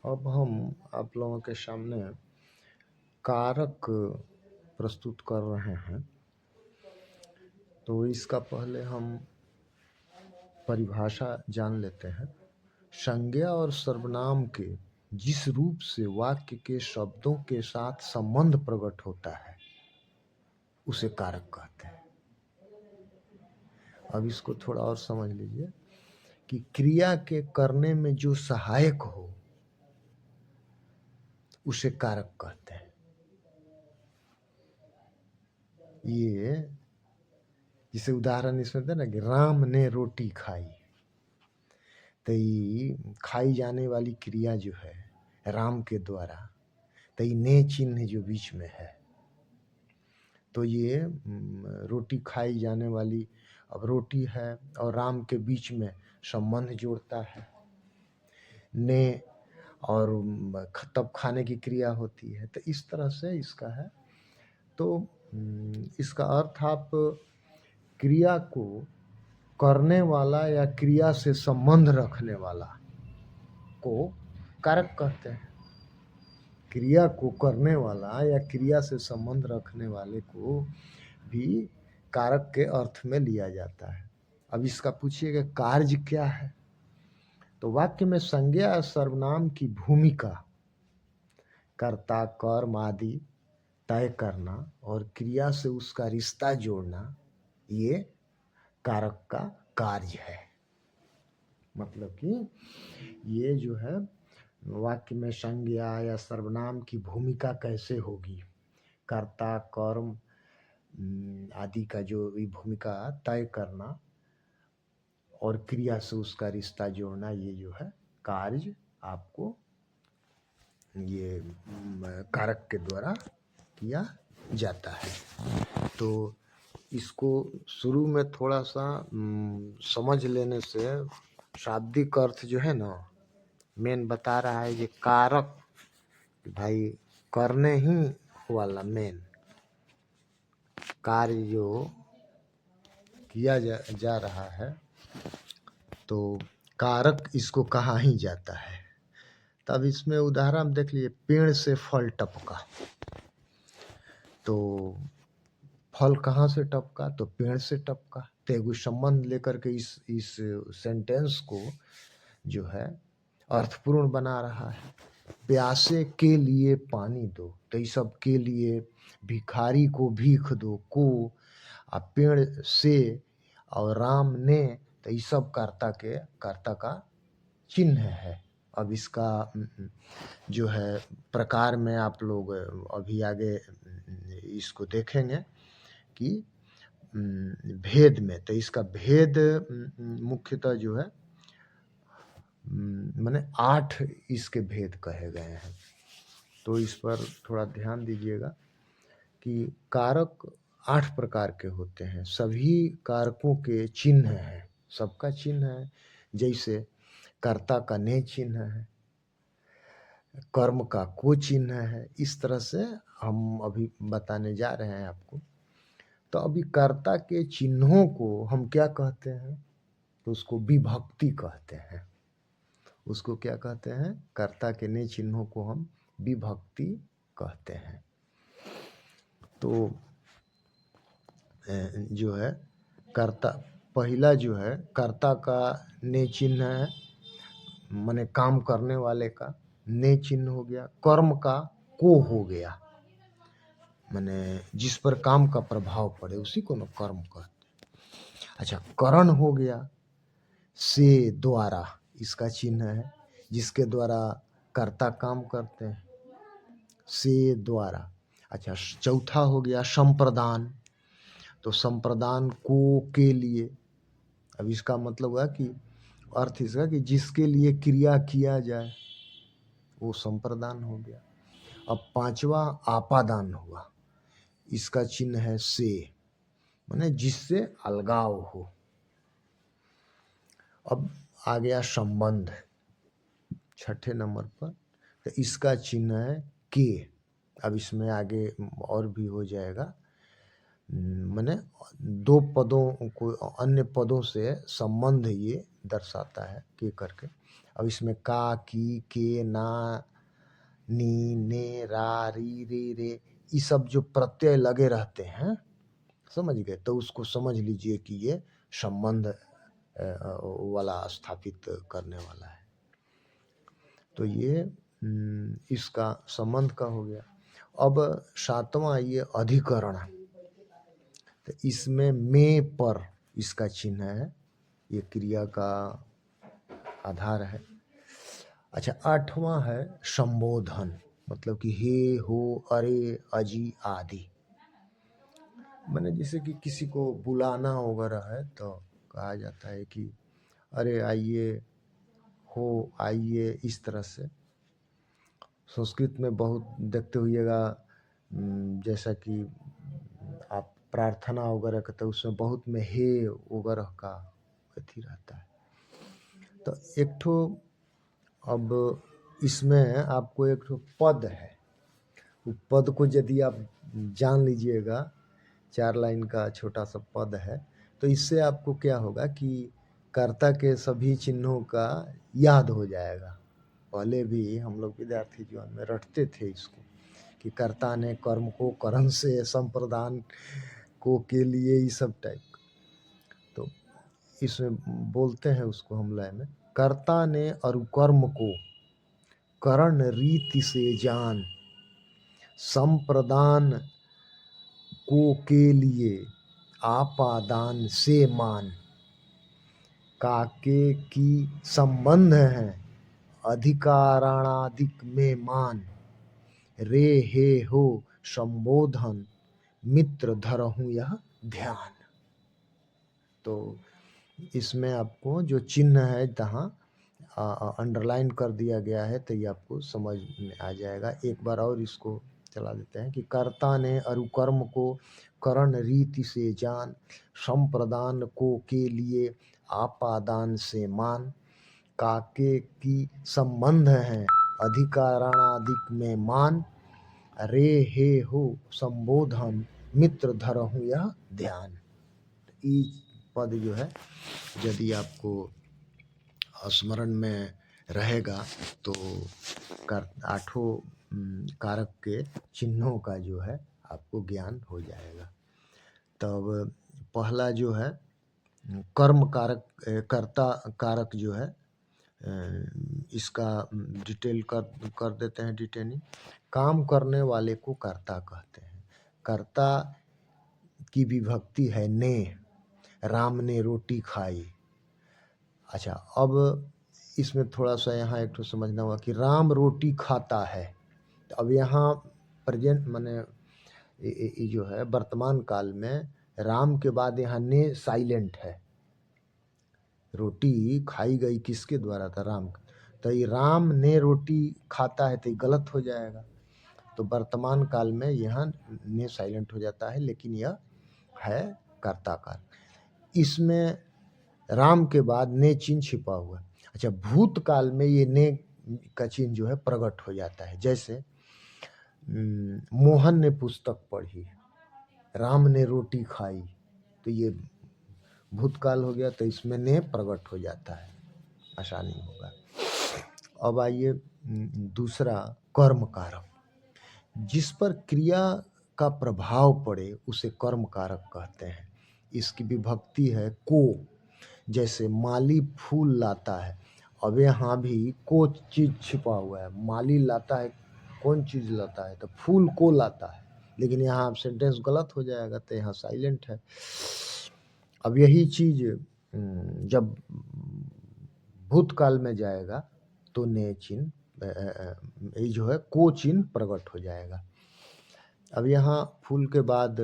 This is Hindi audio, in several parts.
अब हम आप लोगों के सामने कारक प्रस्तुत कर रहे हैं। तो इसका पहले हम परिभाषा जान लेते हैं। संज्ञा और सर्वनाम के जिस रूप से वाक्य के शब्दों के साथ संबंध प्रकट होता है उसे कारक कहते हैं। अब इसको थोड़ा और समझ लीजिए कि क्रिया के करने में जो सहायक हो उसे कारक कहते हैं। ये जिसे उदाहरण इसमें दे ना कि राम ने रोटी खाई, तो ये खाई जाने वाली क्रिया जो है राम के द्वारा, तो ये ने चिन्ह जो बीच में है, तो ये रोटी खाई जाने वाली, अब रोटी है और राम के बीच में संबंध जोड़ता है ने, और तब खाने की क्रिया होती है। तो इस तरह से इसका है। तो इसका अर्थ आप क्रिया को करने वाला या क्रिया से संबंध रखने वाला को कारक कहते हैं। क्रिया को करने वाला या क्रिया से संबंध रखने वाले को भी कारक के अर्थ में लिया जाता है। अब इसका पूछिएगा कार्य क्या है, तो वाक्य में संज्ञा या सर्वनाम की भूमिका, कर्ता कर्म आदि तय करना और क्रिया से उसका रिश्ता जोड़ना, ये कारक का कार्य है। मतलब कि ये जो है वाक्य में संज्ञा या सर्वनाम की भूमिका कैसे होगी, कर्ता कर्म आदि का जो भी भूमिका तय करना और क्रिया से उसका रिश्ता जोड़ना, ये जो है कार्य आपको ये कारक के द्वारा किया जाता है। तो इसको शुरू में थोड़ा सा समझ लेने से शाब्दिक अर्थ जो है ना मेन बता रहा है। ये कारक भाई करने ही वाला मेन कार्य जो किया जा रहा है, तो कारक इसको कहा ही जाता है। तब इसमें उदाहरण देख लीजिए, पेड़ से फल टपका, तो फल कहाँ से टपका, तो पेड़ से टपका। तो एगो संबंध लेकर के इस सेंटेंस को जो है अर्थपूर्ण बना रहा है। प्यासे के लिए पानी दो, तो इस सब के लिए, भिखारी को भीख दो को, आ पेड़ से और राम ने, तो ये सब कर्ता का चिन्ह है। अब इसका जो है प्रकार में आप लोग अभी आगे इसको देखेंगे कि भेद में, तो इसका भेद मुख्यतः जो है माने 8 इसके भेद कहे गए हैं। तो इस पर थोड़ा ध्यान दीजिएगा कि कारक 8 प्रकार के होते हैं। सभी कारकों के चिन्ह हैं, सबका चिन्ह है। जैसे कर्ता का ने चिन्ह है, कर्म का को चिन्ह है। इस तरह से हम अभी बताने जा रहे हैं आपको। तो अभी कर्ता के चिन्हों को हम क्या कहते हैं, तो उसको विभक्ति कहते हैं। उसको क्या कहते हैं, कर्ता के ने चिन्हों को हम विभक्ति कहते हैं। तो जो है कर्ता, पहला जो है कर्ता का ने चिन्ह है, माने काम करने वाले का ने चिन्ह हो गया। कर्म का को हो गया, माने जिस पर काम का प्रभाव पड़े उसी को न कर्म कहते। अच्छा, करण हो गया, से द्वारा इसका चिन्ह है, जिसके द्वारा कर्ता काम करते हैं, से द्वारा। अच्छा, चौथा हो गया संप्रदान, तो संप्रदान को के लिए। अब इसका मतलब हुआ कि अर्थ इसका कि जिसके लिए क्रिया किया जाए वो संप्रदान हो गया। अब पांचवा आपादान हुआ, इसका चिन्ह है से, माने जिससे अलगाव हो। अब आ गया संबंध छठे नंबर पर, तो इसका चिन्ह है के। अब इसमें आगे और भी हो जाएगा, माने दो पदों को अन्य पदों से संबंध ये दर्शाता है के करके। अब इसमें का, की, के, ना, नी, ने, रा, री, रे, रे, ये सब जो प्रत्यय लगे रहते हैं, समझ गए, तो उसको समझ लीजिए कि ये संबंध वाला स्थापित करने वाला है। तो ये इसका संबंध का हो गया। अब सातवां ये अधिकरण, तो इसमें में पर इसका चिन्ह है, ये क्रिया का आधार है। अच्छा, आठवां है संबोधन, मतलब कि हे, हो, अरे, अजी आदि। मैंने जैसे कि किसी को बुलाना वगैरह है तो कहा जाता है कि अरे आइए, हो आइए, इस तरह से। संस्कृत में बहुत देखते होइएगा, जैसा कि आप प्रार्थना वगैरह करते हैं उसमें बहुत में हे वगैरह का अथी रहता है। तो एक ठो, अब इसमें आपको एक ठो पद है, वो पद को यदि आप जान लीजिएगा, 4 लाइन का छोटा सा पद है, तो इससे आपको क्या होगा कि कर्ता के सभी चिन्हों का याद हो जाएगा। पहले भी हम लोग विद्यार्थी जीवन में रटते थे इसको कि कर्ता ने कर्म को करण से, संप्रदान को के लिए, ये सब टाइप। तो इसमें बोलते हैं उसको हम लय में, कर्ता ने अरुकर्म को करण रीति से जान, संप्रदान को के लिए आपादान से मान, काके की संबंध है अधिकाराणादिक में मान, रे हे हो संबोधन मित्र धरहूँ यह ध्यान। तो इसमें आपको जो चिन्ह है जहाँ अंडरलाइन कर दिया गया है, तो ये आपको समझ में आ जाएगा। एक बार और इसको चला देते हैं कि कर्ता ने अरुकर्म को करण रीति से जान, संप्रदान को के लिए आपादान से मान, काके की संबंध है अधिकाराणादिक में मान, रे हे हो संबोधन मित्र धरहूँ यह ध्यान। ई पद जो है यदि आपको स्मरण में रहेगा तो आठों कारक के चिन्हों का जो है आपको ज्ञान हो जाएगा। तब पहला जो है कर्म कारक, कर्ता कारक जो है, इसका डिटेल कर देते हैं डिटेलिंग। काम करने वाले को कर्ता कहते हैं। कर्ता की विभक्ति है ने, राम ने रोटी खाई। अच्छा, अब इसमें थोड़ा सा यहाँ एक तो समझना होगा कि राम रोटी खाता है। तो अब यहाँ प्रेजेंट माने ये जो है वर्तमान काल में राम के बाद यहाँ ने साइलेंट है। रोटी खाई गई किसके द्वारा था? राम। तो ये राम ने रोटी खाता है तो ये गलत हो जाएगा। तो वर्तमान काल में यहाँ ने साइलेंट हो जाता है, लेकिन यह है कर्ता काल। इसमें राम के बाद ने चिन्ह छिपा हुआ है। अच्छा, भूतकाल में ये ने का चिन्ह जो है प्रकट हो जाता है। जैसे मोहन ने पुस्तक पढ़ी, राम ने रोटी खाई, तो ये भूतकाल हो गया, तो इसमें ने प्रकट हो जाता है, आसानी होगा। अब आइए दूसरा कर्म कारक, जिस पर क्रिया का प्रभाव पड़े उसे कर्म कारक कहते हैं। इसकी विभक्ति है को। जैसे माली फूल लाता है, अब यहाँ भी को चीज छिपा हुआ है। माली लाता है, कौन चीज लाता है? तो फूल को लाता है, लेकिन यहाँ सेंटेंस गलत हो जाएगा, तो यहाँ साइलेंट है। अब यही चीज जब भूतकाल में जाएगा तो ने चिन्ह ये जो है को चिन्ह प्रकट हो जाएगा। अब यहाँ फूल के बाद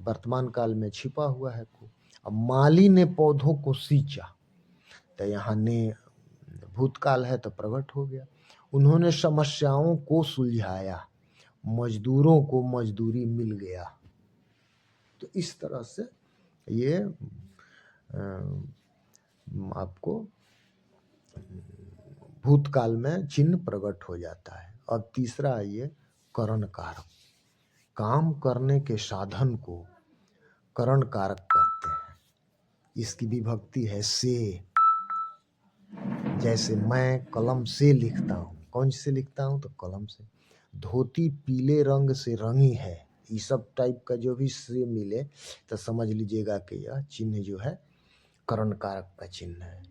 वर्तमान काल में छिपा हुआ है को। अब माली ने पौधों को सींचा, तो यहाँ ने भूतकाल है तो प्रकट हो गया। उन्होंने समस्याओं को सुलझाया, मजदूरों को मजदूरी मिल गया। तो इस तरह से ये आपको भूतकाल में चिन्ह प्रकट हो जाता है। अब तीसरा ये करण कारक, काम करने के साधन को करण कारक कहते हैं। इसकी विभक्ति है से। जैसे मैं कलम से लिखता हूँ। कौन से लिखता हूँ? तो कलम से। धोती पीले रंग से रंगी है। ये सब टाइप का जो भी से मिले तो समझ लीजिएगा कि यह चिन्ह जो है करण कारक का चिन्ह है।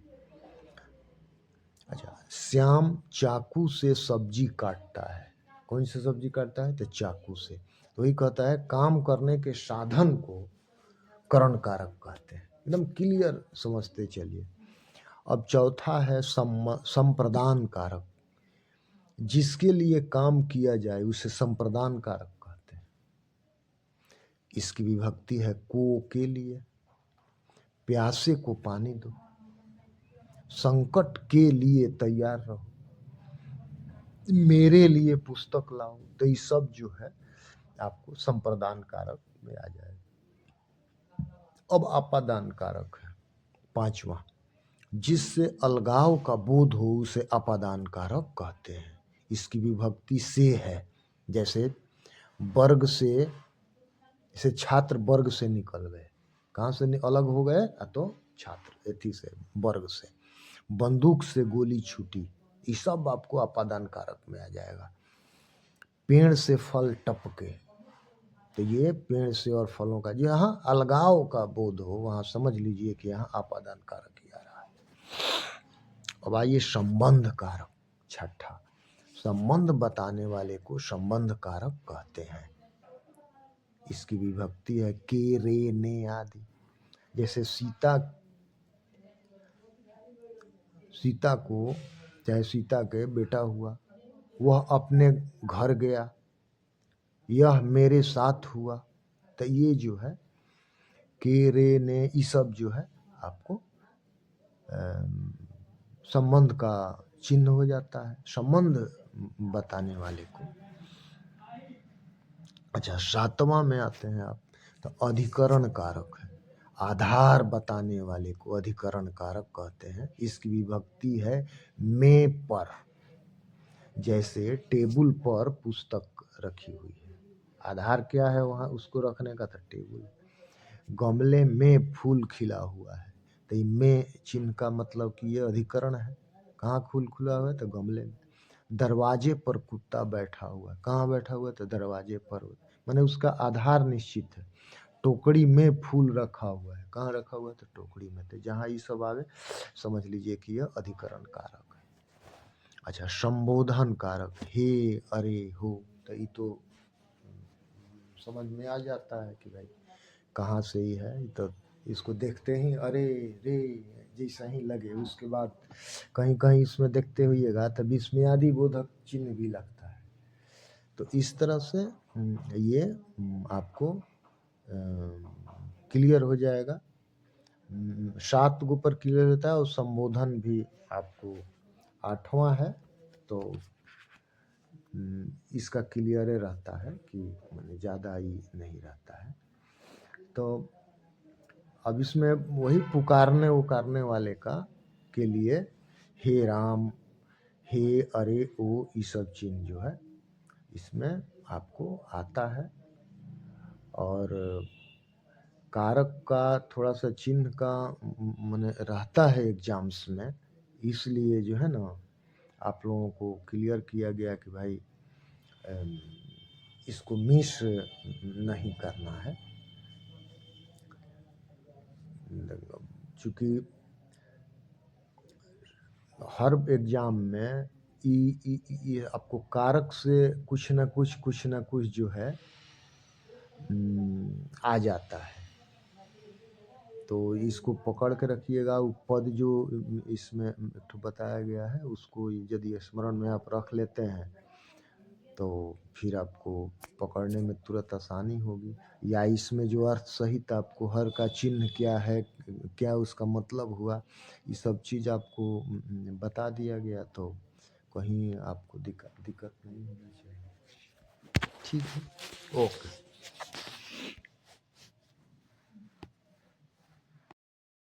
अच्छा, श्याम चाकू से सब्जी काटता है। कौन सी सब्जी काटता है? तो चाकू से। तो वही कहता है काम करने के साधन को करण कारक कहते हैं। एकदम क्लियर समझते चलिए। अब चौथा है संप्रदान कारक। जिसके लिए काम किया जाए उसे संप्रदान कारक कहते हैं। इसकी विभक्ति है को के लिए। प्यासे को पानी दो, संकट के लिए तैयार रहो, मेरे लिए पुस्तक लाओ। तो ये सब जो है आपको संप्रदान कारक में आ जाएगा। अब अपादान कारक है पांचवा। जिससे अलगाव का बोध हो उसे अपादान कारक कहते हैं। इसकी विभक्ति से है। जैसे वर्ग से, जैसे छात्र वर्ग से निकल गए, कहाँ से अलग हो गए? तो छात्र एथी से, वर्ग से। बंदूक से गोली छूटी, ये सब आपको अपादान कारक में आ जाएगा। पेड़ से फल टपके, तो ये पेड़ से और फलों का जहाँ अलगाव का बोध हो वहाँ समझ लीजिए कि यहाँ अपादान कारक ही आ रहा है। अब आइए संबंध कारक, छठा। संबंध बताने वाले को संबंध कारक कहते हैं। इसकी विभक्ति है के, रे, ने आदि। जैसे सीता को, चाहे सीता के बेटा हुआ, वह अपने घर गया, यह मेरे साथ हुआ। तो ये जो है के, रे, ने, ये सब जो है आपको संबंध का चिन्ह हो जाता है, संबंध बताने वाले को। अच्छा, सातवां में आते हैं आप, तो अधिकरण कारक है। आधार बताने वाले को अधिकरण कारक कहते हैं। इसकी विभक्ति है में पर। जैसे टेबल पर पुस्तक रखी हुई है, आधार क्या है वहाँ उसको रखने का? था टेबल। गमले में फूल खिला हुआ है, तो ये में चिन्ह का मतलब कि ये अधिकरण है। कहाँ फूल खुला हुआ है? तो गमले में। दरवाजे पर कुत्ता बैठा हुआ है, कहाँ बैठा हुआ है? तो दरवाजे पर। माने उसका आधार निश्चित है। टोकरी में फूल रखा हुआ है, कहाँ रखा हुआ है? तो टोकरी में। तो जहाँ ये सब आवे समझ लीजिए कि यह अधिकरण कारक है। अच्छा, संबोधन कारक, हे, अरे, हो, तो ये तो समझ में आ जाता है कि भाई कहाँ से ही है। तो इसको देखते ही अरे रे जैसा ही लगे, उसके बाद कहीं कहीं इसमें देखते हुईएगा तो विस्मयादि बोधक चिन्ह भी लगता है। तो इस तरह से ये आपको क्लियर हो जाएगा। 7 गो पर क्लियर होता है और संबोधन भी आपको 8वां है, तो इसका क्लियर रहता है कि माने ज़्यादा ही नहीं रहता है। तो अब इसमें वही पुकारने उकारने वाले का के लिए हे राम, हे, अरे, ओ, ये सब चिन्ह जो है इसमें आपको आता है। और कारक का थोड़ा सा चिन्ह का माने रहता है एग्जाम्स में, इसलिए जो है ना आप लोगों को क्लियर किया गया कि भाई इसको मिस नहीं करना है। चूँकि हर एग्जाम में ये आपको कारक से कुछ न कुछ जो है आ जाता है। तो इसको पकड़ के रखिएगा। वो पद जो इसमें बताया गया है उसको यदि स्मरण में आप रख लेते हैं तो फिर आपको पकड़ने में तुरंत आसानी होगी। या इसमें जो अर्थ सहित आपको हर का चिन्ह क्या है, क्या उसका मतलब हुआ, ये सब चीज़ आपको बता दिया गया, तो कहीं आपको दिक्कत नहीं होनी चाहिए। ठीक है, ओके।